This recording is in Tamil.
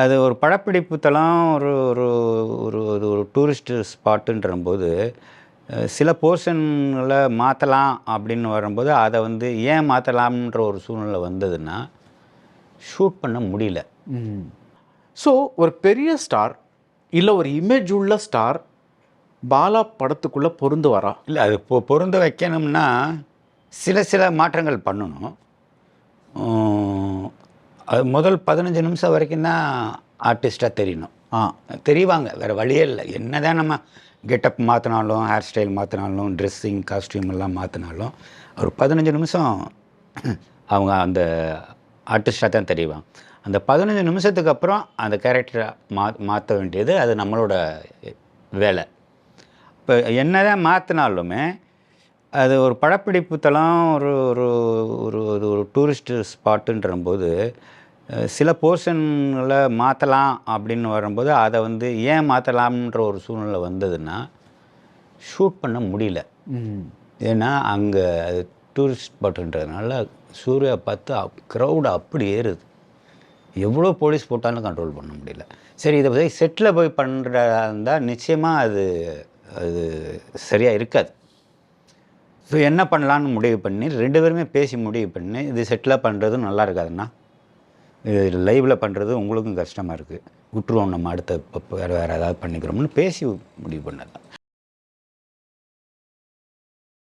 அது ஒரு படப்பிடிப்பு தலம், ஒரு ஒரு ஒரு ஒரு ஒரு டூரிஸ்ட் ஸ்பாட்டுன்றம்போது, சில போர்ஷன்கள மாத்தலாம் அப்படின்னு வரும்போது, அத வந்து ஏன் மாத்தலாம்ன்ற ஒரு சூழ்நிலை வந்ததுன்னா, ஷூட் பண்ண முடியல. ஸோ ஒரு பெரிய ஸ்டார், இல்ல ஒரு இமேஜ் உள்ள ஸ்டார், பாலா படத்துக்குள்ள பொருந்துவாரா? இல்ல அது பொருந்த வைக்கணும்னா, சில சில மாற்றங்கள் பண்ணணும். அது முதல் 15 நிமிஷம் வரைக்கும் தான் ஆர்டிஸ்ட்டா தெரியணும். தெரிவாங்க. வேற வழியே இல்ல. என்னதான் நம்ம கெட்டப் மாத்துனாலும், ஹேர் ஸ்டைல் மாத்துனாலும், ட்ரெஸ்ஸிங், காஸ்டியூம் எல்லாம் மாத்துனாலும், ஒரு 15 நிமிஷம் அவங்க அந்த ஆர்டிஸ்ட்டா தான் தெரிவாங்க. அந்த 15 நிமிஷத்துக்கு அப்புறம் அந்த கேரக்டர மாத்த வேண்டியது அது நம்மளோட வேலை. இப்போ என்னதான் மாத்துனாலுமே, அது ஒரு படப்பிடிப்பு தலம், ஒரு ஒரு ஒரு ஒரு ஒரு டூரிஸ்ட் ஸ்பாட்டுன்றம்போது, சில போர்ஷன்கள மாத்தலாம் அப்படின்னு வரும்போது, அத வந்து ஏன் மாத்தலாம்ன்ற ஒரு சூழ்நிலை வந்ததுன்னா, ஷூட் பண்ண முடியல. ஏன்னா, அங்க அது டூரிஸ்ட் ஸ்பாட்டுன்றதுனால சூர்யா பார்த்தா க்ரௌடு அப்படி ஏறுது. எவ்வளோ போலீஸ் போட்டாலும் கண்ட்ரோல் பண்ண முடியல. சரி இத போய் செட்ல போய் பண்றதா இருந்தா நிச்சயமா அது அது சரியா இருக்காது. ஸோ என்ன பண்ணலான்னு முடிவு பண்ணி 2 பேருமே பேசி முடிவு பண்ணி, இது செட்ல பண்ணுறதும் நல்லா இருக்காதுண்ணா. இது லைவ்ல பண்ணுறது உங்களுக்கும் கஷ்டமா இருக்கு. விட்டுருவோம் நம்ம அடுத்த வேறு ஏதாவது பண்ணிக்கிறோம்னு பேசி முடிவு பண்ணது தான்.